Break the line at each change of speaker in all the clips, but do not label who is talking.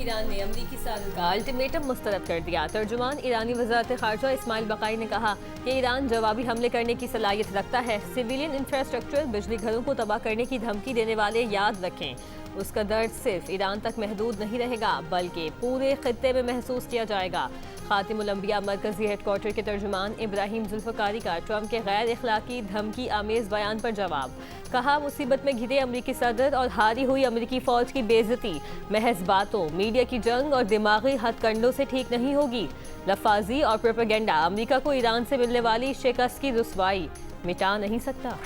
Iran ने अमरीकी सादर का अल्टीमेटम मुस्तरद कर दिया। तर्जुमान ईरानी वज़ारत ख़ारजा इस्माइल बक़ाई ने कहा कि ईरान जवाबी हमले करने की सलाहियत रखता है। सिविलियन इंफ्रास्ट्रक्चर, बिजली घरों को तबाह करने की धमकी देने वाले याद रखें, उसका दर्द सिर्फ ईरान तक महदूद नहीं रहेगा बल्कि पूरे खित्ते में महसूस किया जाएगा। खातिमुल अंबिया मरकजी हेडक्वार्टर के तर्जुमान इब्राहिम जुल्फ़िकारी का ट्रंप के गैर इखलाकी धमकी आमेज बयान पर जवाब। कहा, मुसीबत में घिरे अमरीकी सदर और हारी हुई अमरीकी फौज की बेइज्जती महज बातों, मीडिया की जंग और दिमागी हथकंडों से ठीक नहीं होगी। लफाजी और प्रोपेगेंडा अमरीका को ईरान से मिलने वाली शिकस्त की रुसवाई मिटा नहीं सकता।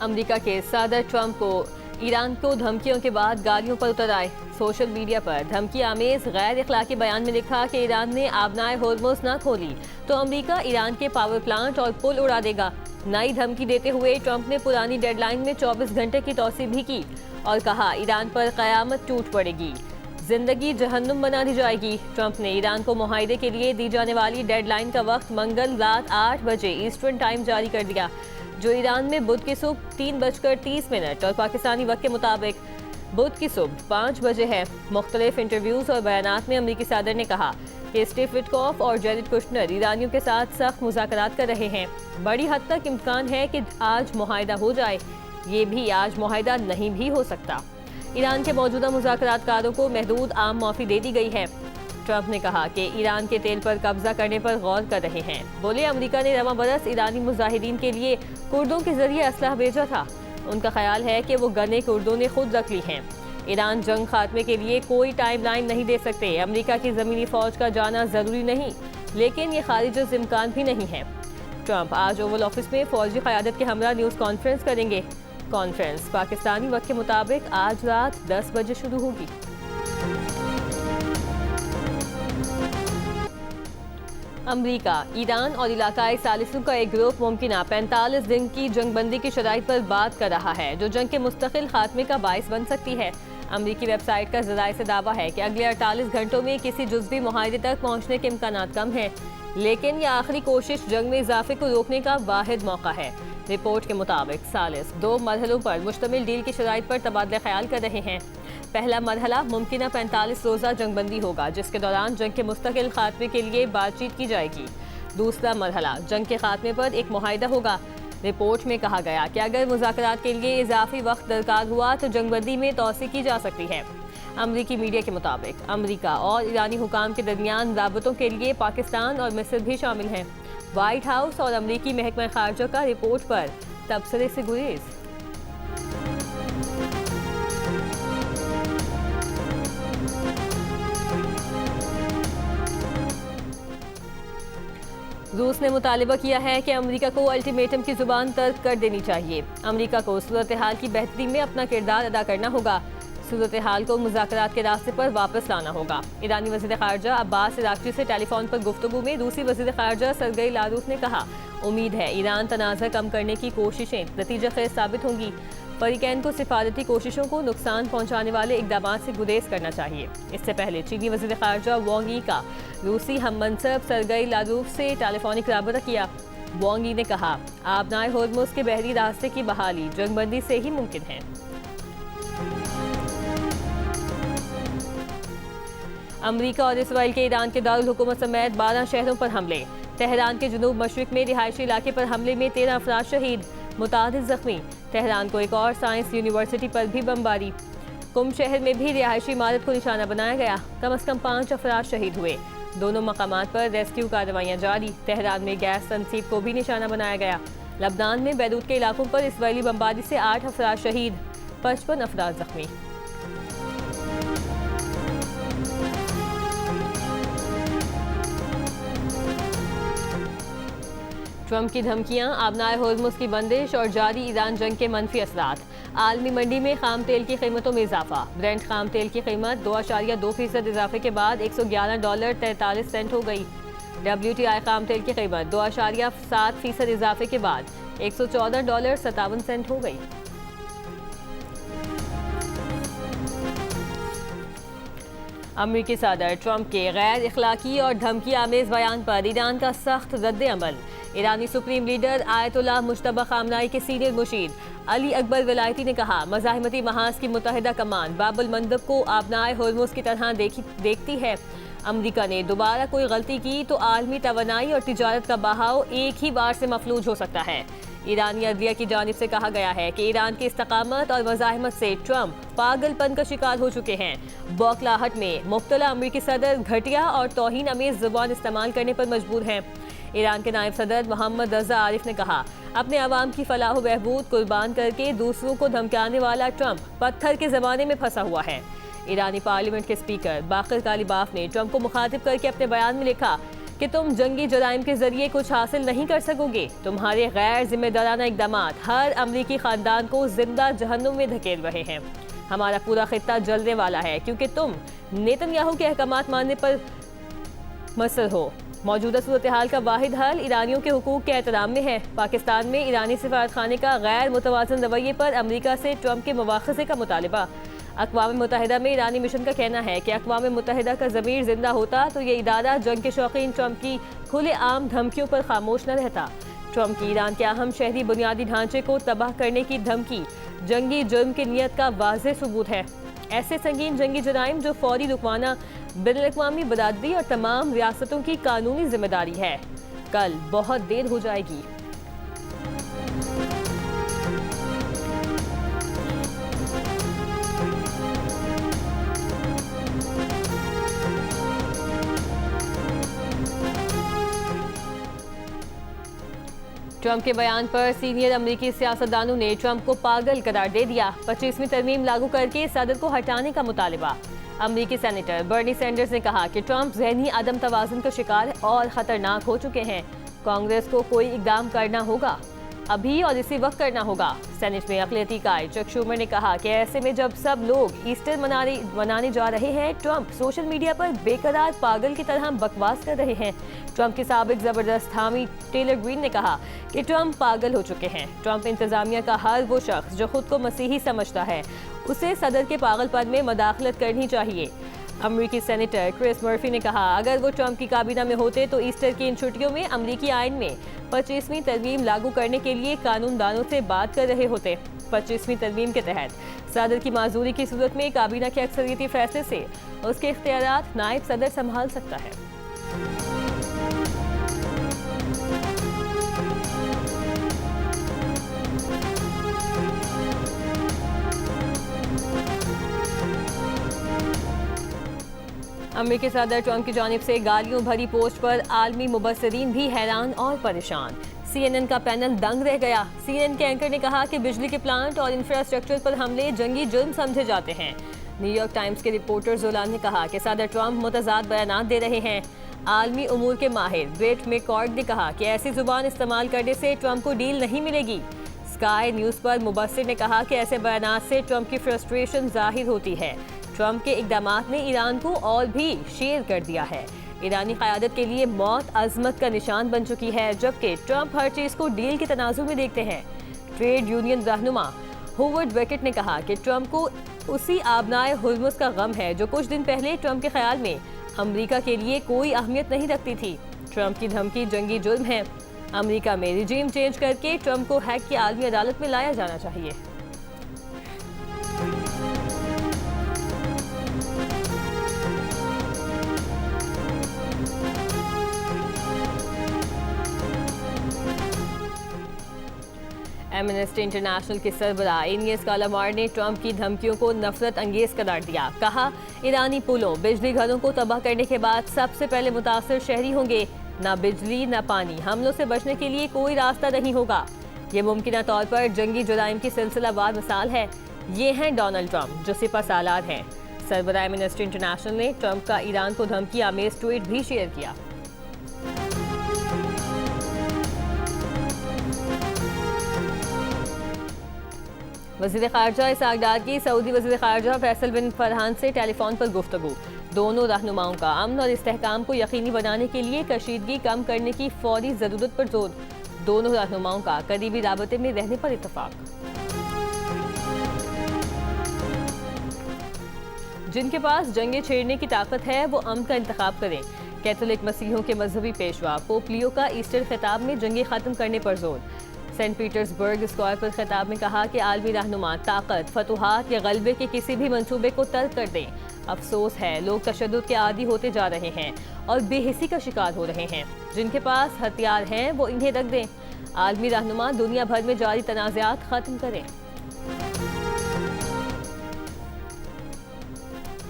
अमरीका के सदर ट्रंप को ईरान को धमकियों के बाद गाड़ियों पर उतर आए। सोशल मीडिया पर धमकी आमेज गैर इखलाकी बयान में लिखा कि ईरान ने आबनाए होर्मुज़ न खोली तो अमरीका ईरान के पावर प्लांट और पुल उड़ा देगा। नई धमकी देते हुए ट्रंप ने पुरानी डेडलाइन में 24 घंटे की तौसीह भी की और कहा, ईरान पर क़यामत टूट पड़ेगी, जिंदगी जहन्नुम बना दी जाएगी। ट्रंप ने ईरान को मुआहदे के लिए दी जाने वाली डेडलाइन का वक्त मंगल रात 8 बजे ईस्टर्न टाइम जारी कर दिया, जो ईरान में बुध की सुबह 3:30 और पाकिस्तानी वक्त के मुताबिक बुध की सुबह 5 बजे है। मुख्तलिफ इंटरव्यूज़ और बयानात में अमरीकी सदर ने कहा कि स्टीव विटकॉफ और जेरेड कुश्नर ईरानियों के साथ सख्त मुज़ाकरात कर रहे हैं। बड़ी हद तक इम्कान है कि आज मुआहदा हो जाए, ये भी आज मुआहदा नहीं भी हो सकता। ईरान के मौजूदा मुज़ाकरातकारों को महदूद आम माफ़ी दे दी गई है। ट्रंप ने कहा कि ईरान के तेल पर कब्जा करने पर गौर कर रहे हैं। बोले, अमरीका ने रवां बरस ईरानी मुजाहिदीन के लिए कुर्दों के जरिए असलहा भेजा था। उनका ख्याल है कि वो गने कुर्दों ने खुद रख ली हैं। ईरान जंग खात्मे के लिए कोई टाइमलाइन नहीं दे सकते। अमरीका की ज़मीनी फ़ौज का जाना ज़रूरी नहीं, लेकिन ये खारिज इम्कान भी नहीं है। ट्रंप आज ओवल ऑफिस में फ़ौजी क़यादत के हमरा न्यूज़ कॉन्फ्रेंस करेंगे। कॉन्फ्रेंस पाकिस्तानी वक्त के मुताबिक आज रात 10 बजे शुरू होगी। अमरीका, ईरान और इलाकाई सालिसों का एक ग्रुप मुमकिना 45 दिन की जंगबंदी की शराइत पर बात कर रहा है, जो जंग के मुस्तकिल खात्मे का बाइस बन सकती है। अमरीकी वेबसाइट का ज़राए से दावा है कि अगले 48 घंटों में किसी जुज़वी मुआहदे तक पहुँचने के इम्कानात कम हैं, लेकिन यह आखिरी कोशिश जंग में इजाफे को रोकने का वाहिद मौका है। रिपोर्ट के मुताबिक सालिस 2 मरहलों पर मुश्तमिल डील की शराइत पर तबादला ख्याल कर रहे हैं। पहला मरहला मुमकिना 45 रोज़ा जंगबंदी होगा, जिसके दौरान जंग के मुस्तकिल खात्मे के लिए बातचीत की जाएगी। दूसरा मरहला जंग के खात्मे पर एक मुआहदा होगा। रिपोर्ट में कहा गया कि अगर मुज़ाकरात के लिए इजाफी वक्त दरकार हुआ तो जंगबंदी में तोसी की जा सकती है। अमरीकी मीडिया के मुताबिक अमरीका और ईरानी हुकाम के दरमियान राबतों के लिए पाकिस्तान और मिस्र भी शामिल हैं। व्हाइट हाउस और अमरीकी महकमा खारजा का रिपोर्ट पर तबसरे से गुरेज। रूस ने मुतालिबा किया है कि अमरीका को अल्टीमेटम की जुबान तर्क कर देनी चाहिए। अमरीका को सूरत हाल की बेहतरी में अपना किरदार अदा करना होगा। सूरत हाल को मुज़ाकरात के रास्ते पर वापस लाना होगा। ईरानी वज़ीर ख़ारजा अब्बास इराक़ची से टेलीफोन पर गुफ्तगू में रूसी वज़ीर ख़ारजा सरगई लारूफ ने कहा, उम्मीद है ईरान तनाज़ा कम करने की कोशिशें नतीजा खेज़ साबित होंगी। फ़रीक़ैन को सिफारती कोशिशों को नुकसान पहुँचाने वाले इक़दामात से गुरेज करना चाहिए। इससे पहले चीनी वज़ीर ख़ारजा वांग यी का रूसी हम मनसब सरगई लारूफ से टेलीफोनिक राबता किया। वांग यी ने कहा, आबनाए होर्मुज़ के बहरी रास्ते की बहाली जंगबंदी से ही मुमकिन है। अमरीका और इसराइल के ईरान के दारुल हुकूमत समेत 12 शहरों पर हमले। तेहरान के जनूब मशरिक में रिहायशी इलाके पर हमले में 13 अफराद शहीद, मुतादिद जख्मी। तेहरान को एक और साइंस यूनिवर्सिटी पर भी बमबारी। कुम शहर में भी रिहायशी इमारत को निशाना बनाया गया। कम अज़ कम 5 अफराद शहीद हुए। दोनों मकामात पर रेस्क्यू कार्रवाइयाँ जारी। तेहरान में गैस तनसीब को भी निशाना बनाया गया। लबनान में बैरूत के इलाकों पर इसराइली बमबारी से 8 अफराद शहीद, 55 अफराद जख्मी। ट्रंप की धमकियां, आबनाए होर्मुज़ की बंदिश और जारी ईरान जंग के मनफी असरात। आलमी मंडी में खाम तेल की कीमतों में इजाफा। ब्रेंट खाम तेल की कीमत 2.2% इजाफे के बाद $111.43 हो गई। WTI खाम तेल की कीमत 2.7% इजाफे के बाद $114.57 हो गई। अमेरिकी सदर ट्रंप के गैर इखलाकी और धमकी आमेज बयान पर ईरान का सख्त रद्द-ए-अमल। ईरानी supreme leader Ayatollah Mujtaba Khamenei के सीनियर मुशीर अली अकबर विलायती ने कहा, मज़ाहिमती महाज की मुत्तहिदा कमान बाबुल मंदब को आबनाए होर्मुज़ की तरह देखती है। अमेरिका ने दोबारा कोई गलती की तो आलमी तवानाई और तिजारत का बहाव एक ही बार से मफलूज हो सकता है। ईरानी अदलिया की जानिब से कहा गया है कि ईरान की इस्तकामत और मज़ाहिमत से ट्रंप पागलपन का शिकार हो चुके हैं। बौखलाहट में मुब्तला अमेरिकी सदर घटिया और तौहीन अमेज़ ज़ुबान इस्तेमाल करने पर मजबूर हैं। ईरान के नायब सदर मोहम्मद रज़ा आरिफ ने कहा, अपने अवाम की फलाह व बहबूद कुर्बान करके दूसरों को धमकाने वाला ट्रंप पत्थर के ज़माने में फंसा हुआ है। ईरानी पार्लियामेंट के स्पीकर बाकर कालिबाफ ने ट्रंप को मुखातिब करके अपने बयान में लिखा कि तुम जंगी जराइम के जरिए कुछ हासिल नहीं कर सकोगे। तुम्हारे गैर जिम्मेदाराना इक़दामात हर अमरीकी खानदान को जिंदा जहन्नुम में धकेल रहे हैं। हमारा पूरा खित्ता जलने वाला है क्योंकि तुम नेतन्याहू के अहकामात मानने पर मसर हो। मौजूदा सूरत हाल का वाहिद हल ईरानियों के हुकूक के एहतराम में है। पाकिस्तान में ईरानी सिफारत खाने का गैर मुतवाज़न रवैये पर अमरीका से ट्रंप के मुवाख़ज़े का मुतालिबा। अक़वाम मुत्तहिदा में ईरानी मिशन का कहना है कि अक़वाम मुत्तहिदा का ज़मीर जिंदा होता तो ये इदारा जंग के शौकीन ट्रंप की खुले आम धमकियों पर खामोश न रहता। ट्रंप की ईरान के अहम शहरी बुनियादी ढांचे को तबाह करने की धमकी जंगी जुर्म की नीयत का वाज़ेह सबूत है। ऐसे संगीन जंगी जराइम जो फौरी रुकवाना बैनुल-अक़वामी बरादरी और तमाम रियासतों की कानूनी जिम्मेदारी है। कल बहुत देर हो जाएगी। ट्रंप के बयान पर सीनियर अमेरिकी सियासतदानों ने ट्रंप को पागल करार दे दिया। 25वीं तरमीम लागू करके सदर को हटाने का मुतालिबा। अमेरिकी सेनेटर बर्नी सैंडर्स ने कहा कि ट्रंप ज़हनी अदम तवाज़ुन का शिकार और ख़तरनाक हो चुके हैं। कांग्रेस को कोई इक़दाम करना होगा, अभी और इसी वक्त करना होगा। सेनेट में अक़लियती कायद चक शूमर ने कहा कि ऐसे में जब सब लोग ईस्टर मनाने जा रहे हैं, ट्रंप सोशल मीडिया पर बेकरार पागल की तरह बकवास कर रहे हैं। ट्रंप के साबिक ज़बरदस्त हामी टेलर ग्रीन ने कहा कि ट्रंप पागल हो चुके हैं। ट्रंप इंतज़ामिया का हर वो शख्स जो खुद को मसीही समझता है, उसे सदर के पागलपन में मदाखलत करनी चाहिए। अमेरिकी सेनेटर क्रिस मर्फी ने कहा, अगर वो ट्रंप की काबीना में होते तो ईस्टर की इन छुट्टियों में अमेरिकी आइन में 25वीं तरमीम लागू करने के लिए कानूनदानों से बात कर रहे होते। 25वीं तरमीम के तहत सदर की माजूरी की सूरत में काबीना के अक्सरियती फैसले से उसके इख्तियारात नायब सदर संभाल सकता है। अमेरिकी सदर ट्रंप की जानिब से गालियों भरी पोस्ट पर आलमी मुबस्सिरीन भी हैरान और परेशान। CNN का पैनल दंग रह गया। CNN के एंकर ने कहा कि बिजली के प्लांट और इंफ्रास्ट्रक्चर पर हमले जंगी जुर्म समझे जाते हैं। न्यूयॉर्क टाइम्स के रिपोर्टर जोलान ने कहा कि सदर ट्रंप मुतज़ाद बयानात दे रहे हैं। आलमी उमूर के माहिर ब्रेट मैककॉर्ड ने कहा कि ऐसी जुबान इस्तेमाल करने से ट्रंप को डील नहीं मिलेगी। स्काई न्यूज़ पर मुबस्सिर ने कहा कि ऐसे बयानात से ट्रंप की फ्रस्ट्रेशन जाहिर होती है। ट्रंप के इक़दामात ने ईरान को और भी शेर कर दिया है। ईरानी क़यादत के लिए मौत अज़मत का निशान बन चुकी है, जबकि ट्रंप हर चीज़ को डील के तनाज़ुर में देखते हैं। ट्रेड यूनियन रहनुमा होवर्ड बेकेट ने कहा कि ट्रंप को उसी आबनाए होर्मुज़ का गम है जो कुछ दिन पहले ट्रंप के ख्याल में अमेरिका के लिए कोई अहमियत नहीं रखती थी। ट्रंप की धमकी जंगी जुर्म है। अमेरिका में रिजीम चेंज करके ट्रंप को हैक की आलमी अदालत में लाया जाना चाहिए। एमनेस्टी इंटरनेशनल के सरबराह इनियस कालामार ने ट्रंप की धमकियों को नफरत अंगेज करार दिया। कहा, ईरानी पुलों बिजली घरों को तबाह करने के बाद सबसे पहले मुतासर शहरी होंगे। ना बिजली ना पानी, हमलों से बचने के लिए कोई रास्ता नहीं होगा। ये मुमकिन तौर पर जंगी जुराइम की सिलसिलावार मिसाल है। ये हैं डोनाल्ड ट्रंप जो सिपहसालार हैं। सरबराह एमनेस्टी इंटरनेशनल ने ट्रंप का ईरान को धमकी आमेज ट्वीट भी शेयर किया। वज़ीर ख़ारजा इसहाक़ डार की सऊदी वज़ीर ख़ारजा फैसल बिन फरहान से टेलीफोन पर गुफ्तगू। दोनों रहनुमाओं का अमन और इस्तेहकाम को यकीनी बनाने के लिए कशीदगी कम करने की फौरी ज़रूरत पर जोर। दोनों रहनुमाओं का करीबी राबते में रहने पर इत्तफ़ाक़। जिनके पास जंगे छेड़ने की ताकत है वो अमन का इंतखाब करें। कैथोलिक मसीहों के मजहबी पेशवा पोप लियो का ईस्टर खिताब में जंगे खत्म करने पर जोर। सेंट पीटर्सबर्ग स्क्वायर पर खिताब में कहा कि आलमी रहनुमा ताकत, फतुहात या गलबे के किसी भी मंसूबे को तर्क कर दें। अफसोस है लोग तशद्दुद के आदी होते जा रहे हैं और बेहिसी का शिकार हो रहे हैं। जिनके पास हथियार हैं वो इन्हें रख दें। आलमी रहनुमा दुनिया भर में जारी तनाज़ात खत्म करें।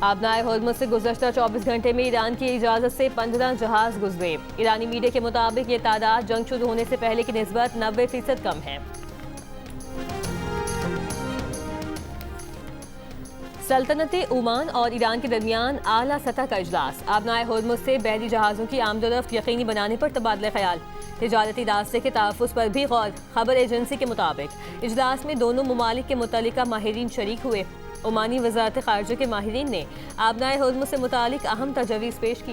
आबनाए होर्मुज़ से गुज़श्ता 24 घंटे में ईरान की इजाज़त से 15 जहाज गुजरे। ईरानी मीडिया के मुताबिक ये तादाद जंग शुरू होने से पहले की निस्बत 90% कम है। सल्तनत ओमान और ईरान के दरमियान आला सतह का इजलास। आबनाए होर्मुज़ से बहरी जहाज़ों की आमदोरफ्त यकीनी बनाने पर तबादला ख्याल। तिजारती रास्ते के तहफ़्फ़ुज़ पर भी गौर। खबर एजेंसी के मुताबिक इजलास में दोनों ममालिक के मुतल्लिका माहिरीन शरीक हुए। ओमानी वज़ारत ख़ारिजा के माहिरीन ने आबनाए होर्मुज़ से मुतालिक अहम तजवीज़ पेश की।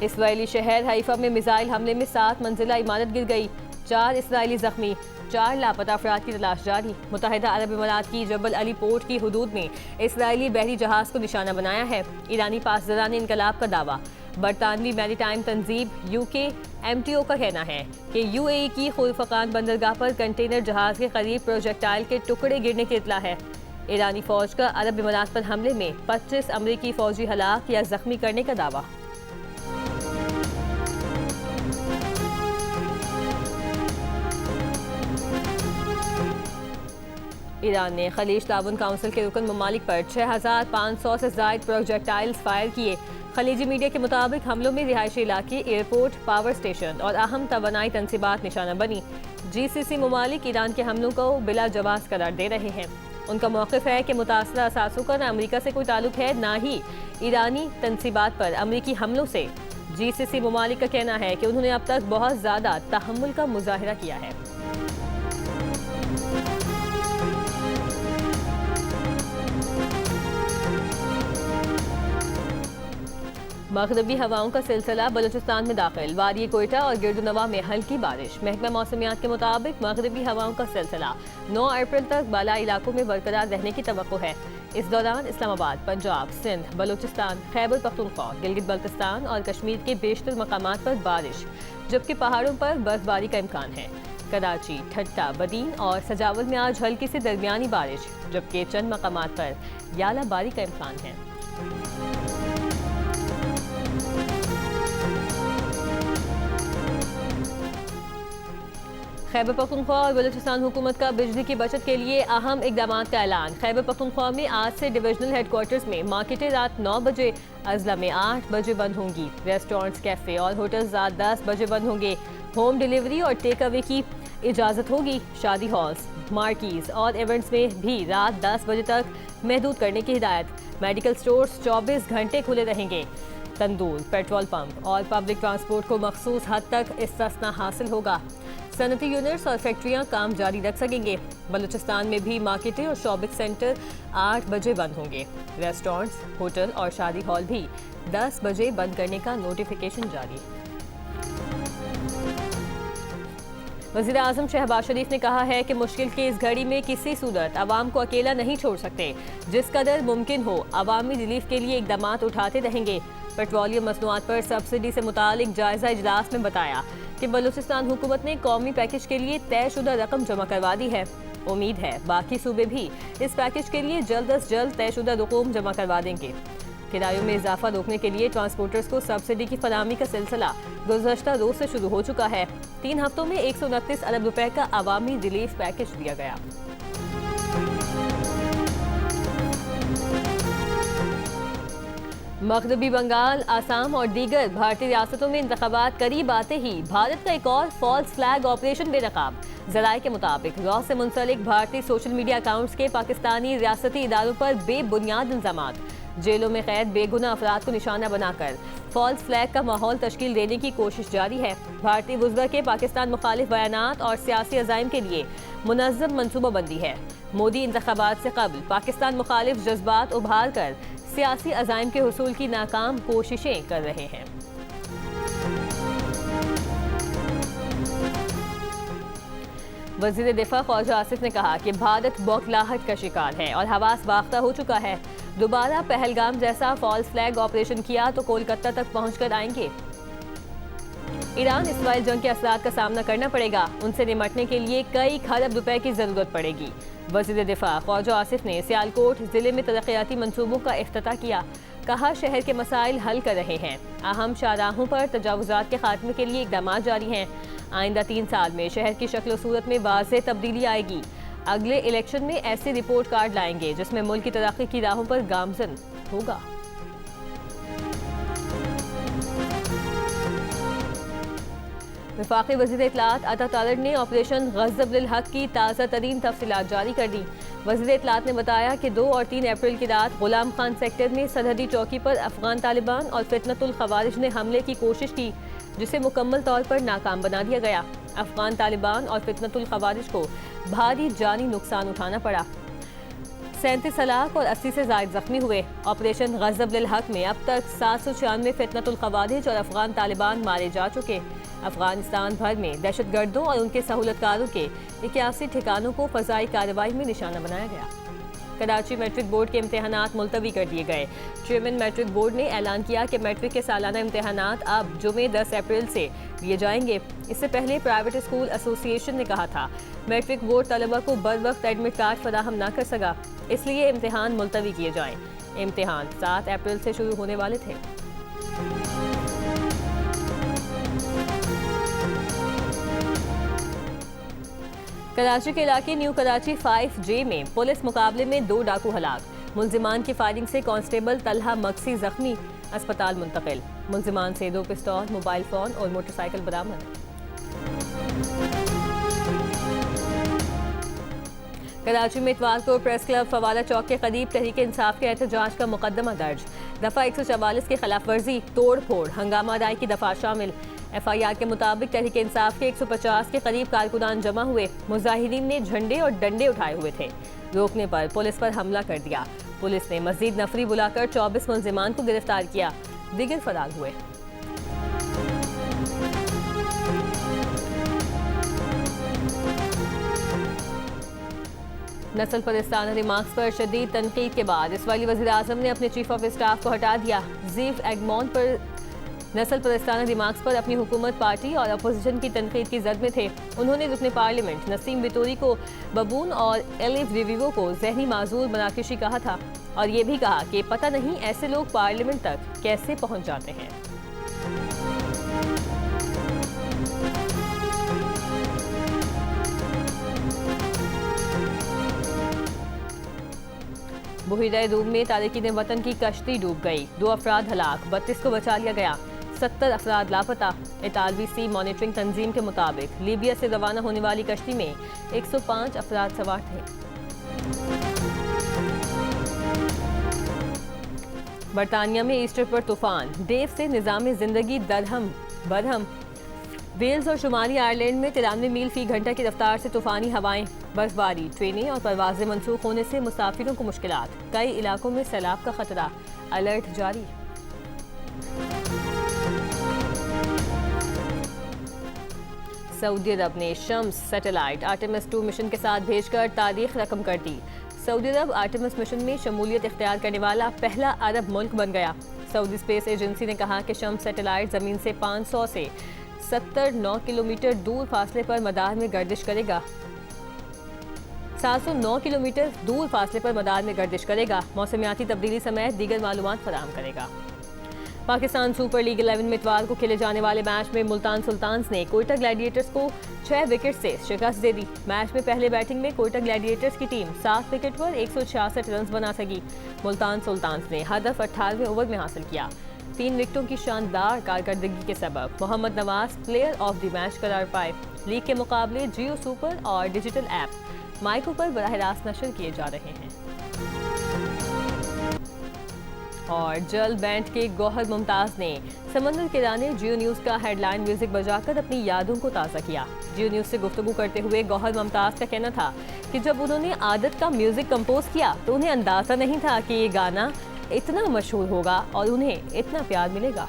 इसराइली शहर हाइफा में मिसाइल हमले में 7 मंजिला इमारत गिर गई। 4 इसराइली जख्मी, 4 लापता अफराद की तलाश जारी। मुत्तहिदा अरब इमारात की जबल अली पोर्ट की हुदूद में इसराइली बहरी जहाज़ को निशाना बनाया है। ईरानी पासदारान इनकलाब का दावा। बरतानवी मैरीटाइम तंजीब UKMTO का कहना है कि UAE की खुरफकान बंदरगाह पर कंटेनर जहाज़ के करीब प्रोजेक्टाइल के टुकड़े गिरने की इत्तला है। ईरानी फौज का अरब इमारात पर हमले में 25 अमरीकी फौजी हलाक या जख्मी करने का दावा। ईरान ने खलीज ताउन काउंसिल के रुकन ममालिक पर 6500 से ज़ायद प्रोजेक्टाइल्स फायर किए। खलीजी मीडिया के मुताबिक हमलों में रिहायशी इलाके, एयरपोर्ट, पावर स्टेशन और अहम तवानाई तनसीबात निशाना बनी। GCC ममालिक ईरान के हमलों को बिला जवाज़ करार दे रहे हैं। उनका मौक़िफ़ है कि मुतासरा असासों का न अमरीका से कोई ताल्लुक है न ही ईरानी तनसीबात पर अमरीकी हमलों से। GCC ममालिक का कहना है कि उन्होंने अब तक बहुत ज़्यादा तहम्मुल का मुजाहिरा किया है। मगरबी हवाओं का सिलसिला बलूचिस्तान में दाखिल। वादी कोयटा और गिरदुनवा में हल्की बारिश। महकमा मौसमियात के मुताबिक मगरबी हवाओं का सिलसिला 9 अप्रैल तक बालाई इलाकों में बरकरार रहने की तवक्को है। इस दौरान इस्लामाबाद, पंजाब, सिंध, बलूचिस्तान, खैबर पख्तूनख्वा, गिलगित बल्तिस्तान और कश्मीर के बेशतर मकामात पर बारिश, जबकि पहाड़ों पर बर्फबारी का इम्कान है। कराची, ठट्टा, बदीन और सजावल में आज हल्की से दरमियानी बारिश, जबकि चंद मकामात पर यालाबारी का इम्कान है। खैबर पख्तूनख्वा और बलूचिस्तान हुकूमत का बिजली की बचत के लिए अहम इकदाम का ऐलान। खैबर पख्तूनख्वा में आज से डिविजनल हेडक्वार्टर्स में मार्केटें रात 9 बजे, अजला में 8 बजे बंद होंगी। रेस्टोरेंट्स, कैफ़े और होटल्स रात 10 बजे बंद होंगे। होम डिलीवरी और टेक अवे की इजाज़त होगी। शादी हॉल्स, मार्कीज और इवेंट्स में भी रात 10 बजे तक महदूद करने की हिदायत। मेडिकल स्टोर्स 24 घंटे खुले रहेंगे। तंदूर, पेट्रोल पंप और पब्लिक ट्रांसपोर्ट को मखसूस हद तक इस्तिस्ना हासिल होगा। सनती यूनिट्स और फैक्ट्रियां काम जारी रख सकेंगे। बलूचिस्तान में भी मार्केटें और शॉपिंग सेंटर 8 बजे बंद होंगे। रेस्टोरेंट्स, होटल और शादी हॉल भी 10 बजे बंद करने का नोटिफिकेशन जारी। वज़ीर आज़म शहबाज शरीफ ने कहा है कि मुश्किल की इस घड़ी में किसी सूरत आवाम को अकेला नहीं छोड़ सकते। जिस कदर मुमकिन हो अवामी रिलीफ के लिए इकदाम उठाते रहेंगे। पेट्रोलियम मसनूआत पर सब्सिडी से मुतालिक जायजा इजलास में बताया कि बलूचिस्तान हुकूमत ने कौमी पैकेज के लिए तयशुदा रकम जमा करवा दी है। उम्मीद है बाकी सूबे भी इस पैकेज के लिए जल्द अज जल्द तयशुदा रकूम जमा करवा देंगे। किरायों में इजाफा रोकने के लिए ट्रांसपोर्टर्स को सब्सिडी की फराहमी का सिलसिला गुज़श्ता रोज से शुरू हो चुका है। 3 हफ्तों में 129 अरब रुपए का अवामी रिलीफ पैकेज दिया गया। मगरबी बंगाल, आसाम और दीगर भारतीय रियासतों में इंतखाबात करीब आते ही भारत का एक और फॉल्स फ्लैग ऑपरेशन बेनकाब। ज़राए के मुताबिक रॉ से मुंसलिक भारतीय सोशल मीडिया अकाउंट्स के पाकिस्तानी रियासती इदारों पर बेबुनियाद इल्ज़ामात। जेलों में कैद बेगुनाह अफराद को निशाना बनाकर फॉल्स फ्लैग का माहौल तश्कील देने की कोशिश जारी है। भारतीय वुज़रा के पाकिस्तान मुखालिफ बयानात और सियासी अज़ाइम के लिए मुनज़्ज़म मनसूबाबंदी है। मोदी इंतखाबात से कबल पाकिस्तान मुखालिफ जज्बात उभार कर सियासी अज़ाइम के हुसूल की नाकाम कोशिशें कर रहे हैं। वज़ीर दिफा ख्वाजा आसिफ ने कहा कि भारत बौखलाहट का शिकार है और हवास बाख्ता हो चुका है। दोबारा पहलगाम जैसा फॉल्स फ्लैग ऑपरेशन किया तो कोलकाता तक पहुंचकर आएंगे। ईरान इसराइल जंग के असरात का सामना करना पड़ेगा। उनसे निपटने के लिए कई खरब रुपए की जरूरत पड़ेगी। वज़ीर दिफा ख्वाजा आसिफ ने सियालकोट जिले में तरक्याती मंसूबों का इफ्तिताह किया। कहा शहर के मसाइल हल कर रहे हैं। अहम शाहराहों पर तजावुजात के खात्मे के लिए इकदाम जारी हैं। आइंदा 3 साल में शहर की शक्ल सूरत में वाज़ेह तब्दीली आएगी। अगले इलेक्शन में ऐसे रिपोर्ट कार्ड लाएंगे जिसमें मुल्क की तरक्की की राहों पर गामजन होगा। वफाकी वज़ीर इत्तलात अता तारिक ने ऑपरेशन ग़ज़ब-उल हक़ की ताज़ा तरीन तफ़सीलात जारी कर दी। वज़ीर इत्तलात ने बताया कि 2 और 3 अप्रैल की रात गुलाम खान सेक्टर में सरहदी चौकी पर अफ़गान तालिबान और फितनतुल ख़वारिज ने हमले की कोशिश की, जिसे मुकम्मल तौर पर नाकाम बना दिया गया। अफ़गान तालिबान और फितनतुल ख़वारिज को भारी जानी नुकसान उठाना पड़ा। 37 हलाक और 80 से ज़ायद ज़ख्मी हुए। ऑपरेशन ग़ज़ब-उल हक़ में अब तक 796 फितनतुल ख़वारिज और अफ़गान तालिबान मारे जा चुके। अफगानिस्तान भर में दहशतगर्दों और उनके सहूलतकारों के 81 ठिकानों को फ़ज़ाई कार्रवाई में निशाना बनाया गया। कराची मैट्रिक बोर्ड के इम्तहानात मुलतवी कर दिए गए। चेयरमैन मैट्रिक बोर्ड ने ऐलान किया कि मैट्रिक के सालाना इम्तहानात अब जुमे 10 अप्रैल से लिए जाएंगे। इससे पहले प्राइवेट स्कूल एसोसिएशन ने कहा था मैट्रिक बोर्ड तलबा को बर वक्त एडमिट कार्ड फराहम न कर सका, इसलिए इम्तहान मुलतवी किए जाएँ। इम्तहान 7 अप्रैल से शुरू होने वाले थे। कराची के इलाके न्यू कराची 5J में पुलिस मुकाबले में 2 डाकू हलाक। मुल्जिमान की फायरिंग से कांस्टेबल तलहा मक्सी जख्मी, अस्पताल मुंतकिल। मुल्जिमान से 2 पिस्तौल, मोबाइल फोन और मोटरसाइकिल बरामद। कराची में इतवार को प्रेस क्लब फवाला चौक के करीब तहरीक इंसाफ के एहतजाज का मुकदमा दर्ज। दफ़ा 144 की खिलाफ वर्जी, तोड़ फोड़, हंगामा राय की दफ़ा शामिल। FIR के मुताबिक तहरीक इंसाफ के 150 के करीब कारकुनान जमा हुए। मुजाहिदीन ने झंडे और डंडे उठाए हुए थे। रोकने पर पुलिस पर हमला कर दिया। पुलिस ने मजीद नफरी बुलाकर 24 मुल्जिमान को गिरफ्तार किया, दीगर फरार हुए। नस्ल परस्ताना रिमार्क्स पर शदीद तनकीद के बाद इसराइली वज़ीर आज़म ने अपने चीफ ऑफ स्टाफ को हटा दिया। ज़ीव एगमोन पर नस्ल परस्ताना रिमार्क्स पर अपनी हुकूमत, पार्टी और अपोजिशन की तनकीद की जद में थे। उन्होंने रुकने पार्लियामेंट नसीम बितूरी को बबून और एलिफ रिविवो को जहनी माजूर बनाकिशी कहा था और ये भी कहा कि पता नहीं ऐसे लोग पार्लियामेंट तक कैसे पहुंच जाते हैं। बुहिरा रूम में तारिकीन वतन की कश्ती डूब गई। 2 अफराद हलाक, 32 को बचा लिया गया, 70 अफराद लापता। इतालवी सी मॉनिटरिंग तंजीम के मुताबिक लीबिया से रवाना होने वाली कश्ती में 105 अफराद सवार थे। बरतानिया में ईस्टर पर तूफान, डेव से निज़ाम जिंदगी दरहम बरहम। वेल्स और शुमाली आयरलैंड में 93 मील फी घंटा की रफ्तार से तूफानी हवाएं। बर्फबारी, ट्रेनें और परवाजें मनसूख होने से मुसाफिरों को मुश्किलात। कई इलाकों में सैलाब का खतरा, अलर्ट जारी। सऊदी अरब ने शम्स सैटेलाइट आर्टेमिस 2 मिशन के साथ भेजकर तारीख रकम कर दी। सऊदी अरब आर्टेमिस मिशन में शमूलियत इख्तियार करने वाला पहला अरब मुल्क बन गया। सऊदी स्पेस एजेंसी ने कहा कि शम्स सैटेलाइट ज़मीन से 500 से 79 किलोमीटर दूर फासले पर मदार में गर्दिश करेगा। 709 किलोमीटर दूर फासले पर मदार में गर्दिश करेगा। मौसमियाती तब्दीली समेत दीगर मालूमात फराहम करेगा। पाकिस्तान सुपर लीग 11 में इतवार को खेले जाने वाले मैच में मुल्तान सुल्तान्स ने कोयटा ग्लैडिएटर्स को 6 विकेट से शिकस्त दे दी। मैच में पहले बैटिंग में कोयटा ग्लैडिएटर्स की टीम 7 विकेट पर 166 रन बना सकी। मुल्तान सुल्तान्स ने हदफ 18वें ओवर में हासिल किया। 3 विकेटों की शानदार कारकर्दगी के सबब Mohammad Nawaz player of the match करार पाए। लीग के मुकाबले जियो सुपर और डिजिटल ऐप माइको पर बराह रास्त नशर किए जा रहे हैं। और जल बैंड के गौहर मुमताज ने समंदर किराने जियो न्यूज़ का हेडलाइन म्यूजिक बजाकर अपनी यादों को ताज़ा किया। जियो न्यूज़ से गुफ्तगू करते हुए गौहर मुमताज का कहना था कि जब उन्होंने आदत का म्यूजिक कंपोज किया तो उन्हें अंदाज़ा नहीं था कि ये गाना इतना मशहूर होगा और उन्हें इतना प्यार मिलेगा।